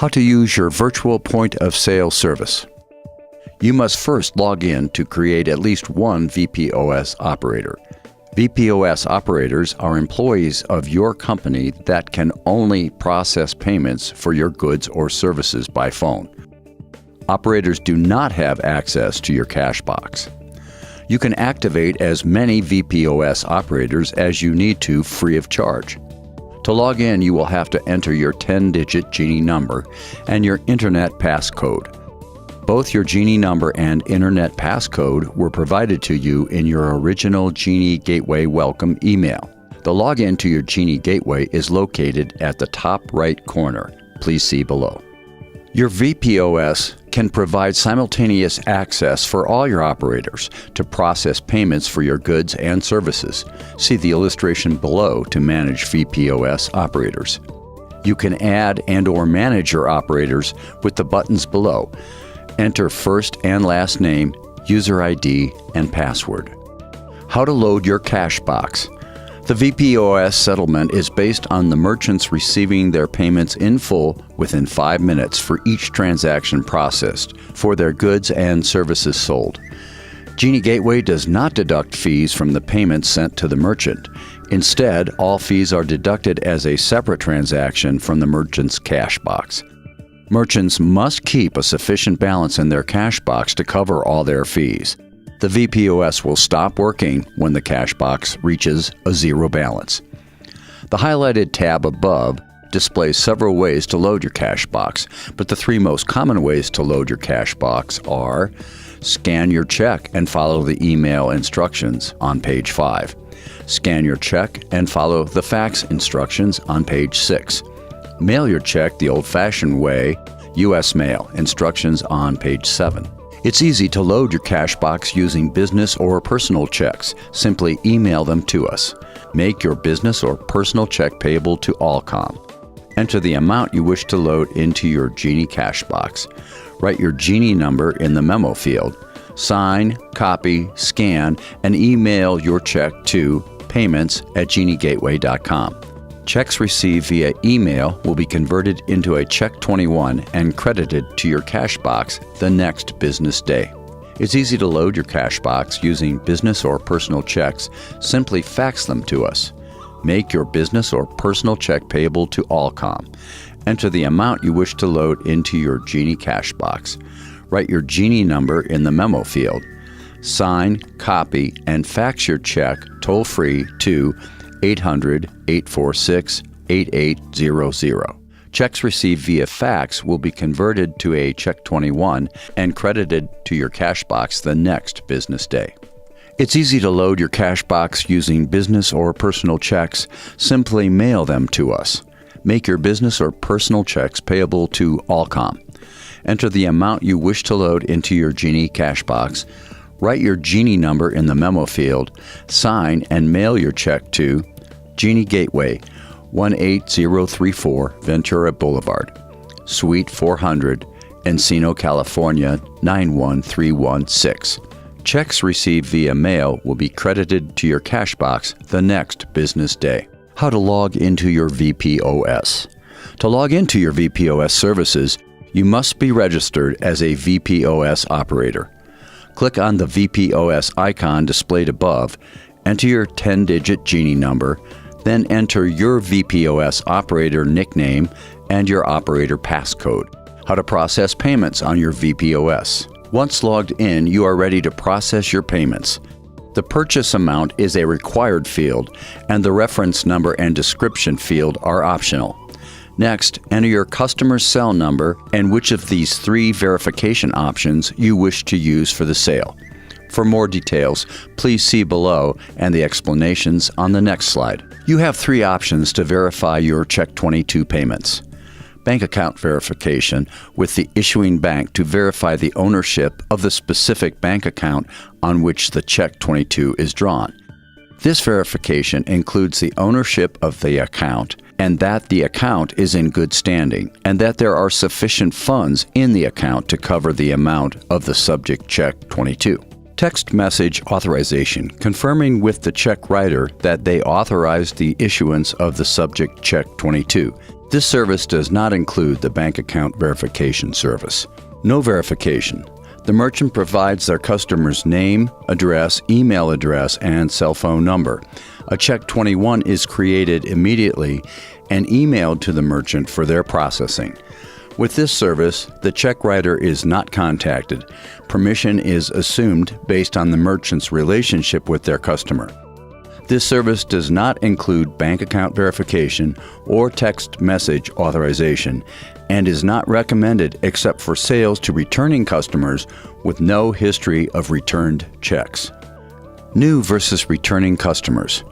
How to use your virtual point of sale service. You must first log in to create at least one VPOS operator. VPOS operators are employees of your company that can only process payments for your goods or services by phone. Operators do not have access to your cash box. You can activate as many VPOS operators as you need to free of charge. To log in, you will have to enter your 10-digit Genie number and your Internet passcode. Both your Genie number and Internet passcode were provided to you in your original Genie Gateway welcome email. The login to your Genie Gateway is located at the top right corner. Please see below. Your VPOS can provide simultaneous access for all your operators to process payments for your goods and services. See the illustration below to manage VPOS operators. You can add and/or manage your operators with the buttons below. Enter first and last name, user ID, and password. How to load your cash box. The VPOS settlement is based on the merchants receiving their payments in full within 5 minutes for each transaction processed for their goods and services sold. Genie Gateway does not deduct fees from the payments sent to the merchant. Instead, all fees are deducted as a separate transaction from the merchant's cash box. Merchants must keep a sufficient balance in their cash box to cover all their fees. The VPOS will stop working when the cash box reaches a zero balance. The highlighted tab above displays several ways to load your cash box, but the three most common ways to load your cash box are: scan your check and follow the email instructions on page 5. Scan your check and follow the fax instructions on page 6. Mail your check the old-fashioned way, U.S. mail, instructions on page 7. It's easy to load your cash box using business or personal checks. Simply email them to us. Make your business or personal check payable to Allcom. Enter the amount you wish to load into your Genie cash box. Write your Genie number in the memo field. Sign, copy, scan, and email your check to payments@geniegateway.com. Checks received via email will be converted into a Check 21 and credited to your cash box the next business day. It's easy to load your cash box using business or personal checks. Simply fax them to us. Make your business or personal check payable to Allcom. Enter the amount you wish to load into your Genie cash box. Write your Genie number in the memo field. Sign, copy, and fax your check toll-free to 800-846-8800. Checks received via fax will be converted to a Check 21 and credited to your cash box the next business day. It's easy to load your cash box using business or personal checks. Simply mail them to us. Make your business or personal checks payable to Allcom. Enter the amount you wish to load into your Genie cash box. Write your Genie number in the memo field. Sign and mail your check to Genie Gateway, 18034 Ventura Boulevard, Suite 400, Encino, California, 91316. Checks received via mail will be credited to your cash box the next business day. How to log into your VPOS. To log into your VPOS services, you must be registered as a VPOS operator. Click on the VPOS icon displayed above, enter your 10-digit Genie number, then enter your VPOS operator nickname and your operator passcode. How to process payments on your VPOS. Once logged in, you are ready to process your payments. The purchase amount is a required field, and the reference number and description field are optional. Next, enter your customer's cell number and which of these 3 verification options you wish to use for the sale. For more details, please see below and the explanations on the next slide. You have 3 options to verify your Check 22 payments. Bank account verification with the issuing bank to verify the ownership of the specific bank account on which the Check 22 is drawn. This verification includes the ownership of the account and that the account is in good standing and that there are sufficient funds in the account to cover the amount of the subject Check 22. Text message authorization, confirming with the check writer that they authorized the issuance of the subject check 22. This service does not include the bank account verification service. No verification. The merchant provides their customer's name, address, email address, and cell phone number. A check 21 is created immediately and emailed to the merchant for their processing. With this service, the check writer is not contacted. Permission is assumed based on the merchant's relationship with their customer. This service does not include bank account verification or text message authorization and is not recommended except for sales to returning customers with no history of returned checks. New versus returning customers.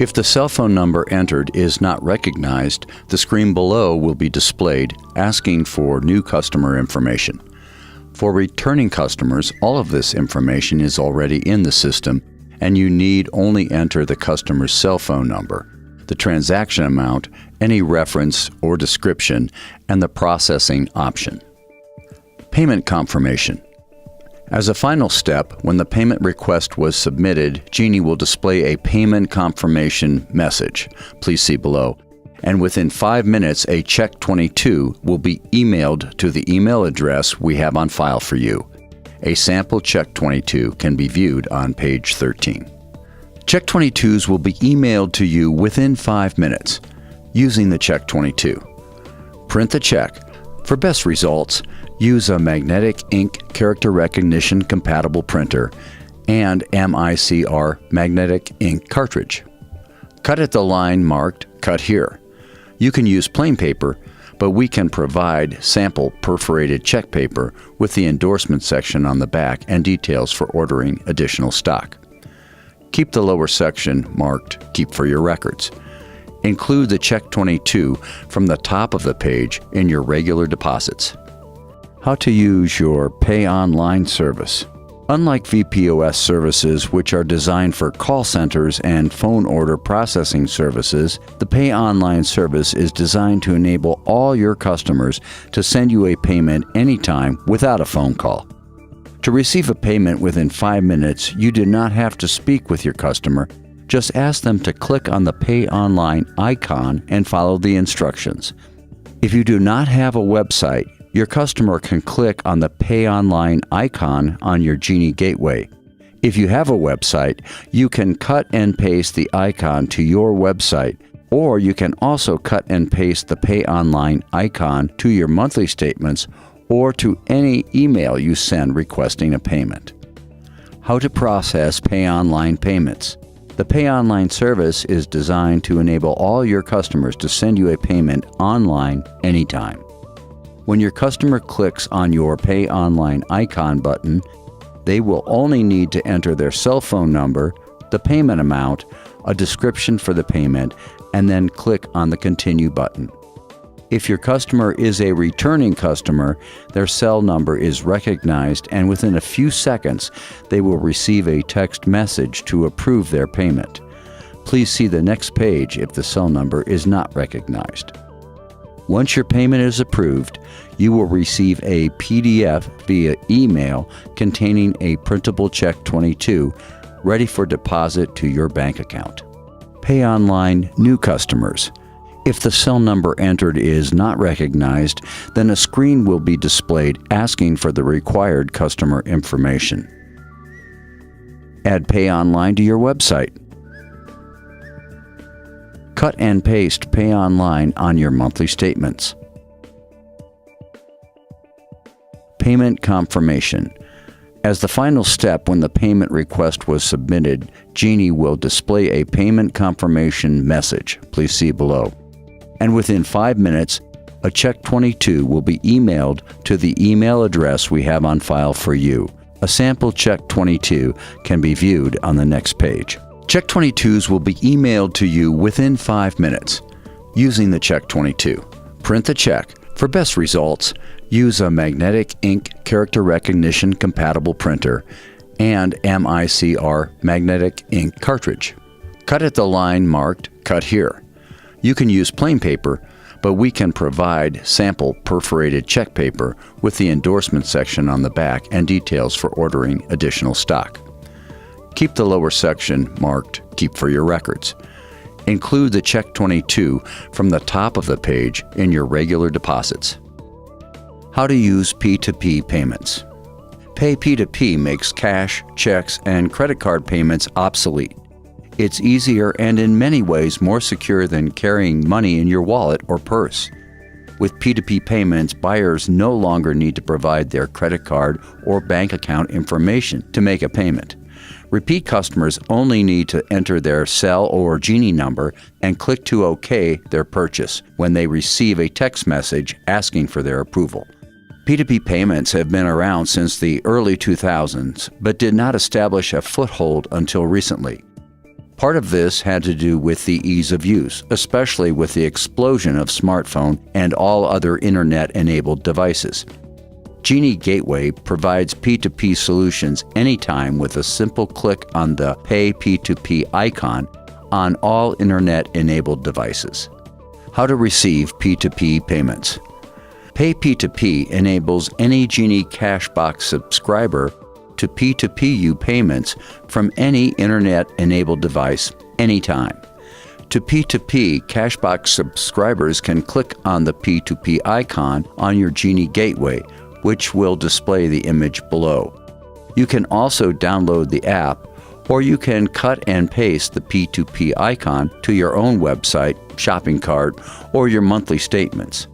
If the cell phone number entered is not recognized, the screen below will be displayed asking for new customer information. For returning customers, all of this information is already in the system, and you need only enter the customer's cell phone number, the transaction amount, any reference or description, and the processing option. Payment confirmation. As a final step, when the payment request was submitted, Genie will display a payment confirmation message. Please see below. And within 5 minutes, a check 22 will be emailed to the email address we have on file for you. A sample check 22 can be viewed on page 13. Check 22s will be emailed to you within 5 minutes using the check 22. Print the check. For best results, use a magnetic ink character recognition compatible printer and MICR magnetic ink cartridge. Cut at the line marked Cut Here. You can use plain paper, but we can provide sample perforated check paper with the endorsement section on the back and details for ordering additional stock. Keep the lower section marked Keep for your records. Include the check 22 from the top of the page in your regular deposits. How to use your Pay Online service. Unlike VPOS services, which are designed for call centers and phone order processing services, the Pay Online service is designed to enable all your customers to send you a payment anytime without a phone call. To receive a payment within 5 minutes, you do not have to speak with your customer. Just ask them to click on the Pay Online icon and follow the instructions. If you do not have a website, your customer can click on the Pay Online icon on your Genie gateway. If you have a website, you can cut and paste the icon to your website, or you can also cut and paste the Pay Online icon to your monthly statements or to any email you send requesting a payment. How to process Pay Online payments. The Pay Online service is designed to enable all your customers to send you a payment online anytime. When your customer clicks on your Pay Online icon button, they will only need to enter their cell phone number, the payment amount, a description for the payment, and then click on the Continue button. If your customer is a returning customer, their cell number is recognized, and within a few seconds, they will receive a text message to approve their payment. Please see the next page if the cell number is not recognized. Once your payment is approved, you will receive a PDF via email containing a printable check 22 ready for deposit to your bank account. Pay Online new customers. If the cell number entered is not recognized, then a screen will be displayed asking for the required customer information. Add Pay Online to your website. Cut and paste Pay Online on your monthly statements. Payment confirmation. As the final step when the payment request was submitted, Genie will display a payment confirmation message. Please see below. And within 5 minutes, a check 22 will be emailed to the email address we have on file for you. A sample check 22 can be viewed on the next page. Check 22s will be emailed to you within 5 minutes using the check 22. Print the check. For best results, use a magnetic ink character recognition compatible printer and MICR magnetic ink cartridge. Cut at the line marked Cut Here. You can use plain paper, but we can provide sample perforated check paper with the endorsement section on the back and details for ordering additional stock. Keep the lower section marked Keep for Your Records. Include the Check 22 from the top of the page in your regular deposits. How to use P2P payments. Pay P2P makes cash, checks, and credit card payments obsolete. It's easier and in many ways more secure than carrying money in your wallet or purse. With P2P payments, buyers no longer need to provide their credit card or bank account information to make a payment. Repeat customers only need to enter their cell or Genie number and click to OK their purchase when they receive a text message asking for their approval. P2P payments have been around since the early 2000s, but did not establish a foothold until recently. Part of this had to do with the ease of use, especially with the explosion of smartphone and all other internet-enabled devices. Genie Gateway provides P2P solutions anytime with a simple click on the Pay P2P icon on all internet-enabled devices. How to receive P2P payments. Pay P2P enables any Genie Cashbox subscriber to P2P payments from any internet-enabled device anytime. To P2P, Cashbox subscribers can click on the P2P icon on your Genie Gateway, which will display the image below. You can also download the app, or you can cut and paste the P2P icon to your own website, shopping cart, or your monthly statements.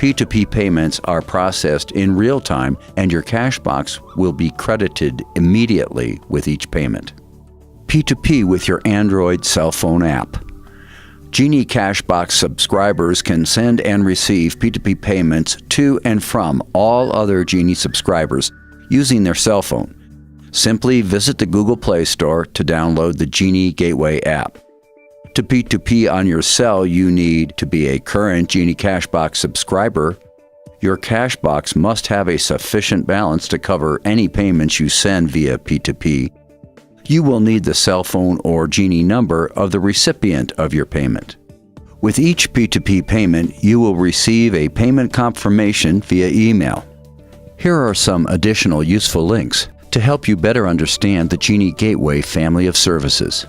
P2P payments are processed in real time, and your Cashbox will be credited immediately with each payment. P2P with your Android cell phone app. Genie Cashbox subscribers can send and receive P2P payments to and from all other Genie subscribers using their cell phone. Simply visit the Google Play Store to download the Genie Gateway app. To P2P on your cell, you need to be a current Genie Cashbox subscriber. Your Cashbox must have a sufficient balance to cover any payments you send via P2P. You will need the cell phone or Genie number of the recipient of your payment. With each P2P payment, you will receive a payment confirmation via email. Here are some additional useful links to help you better understand the Genie Gateway family of services.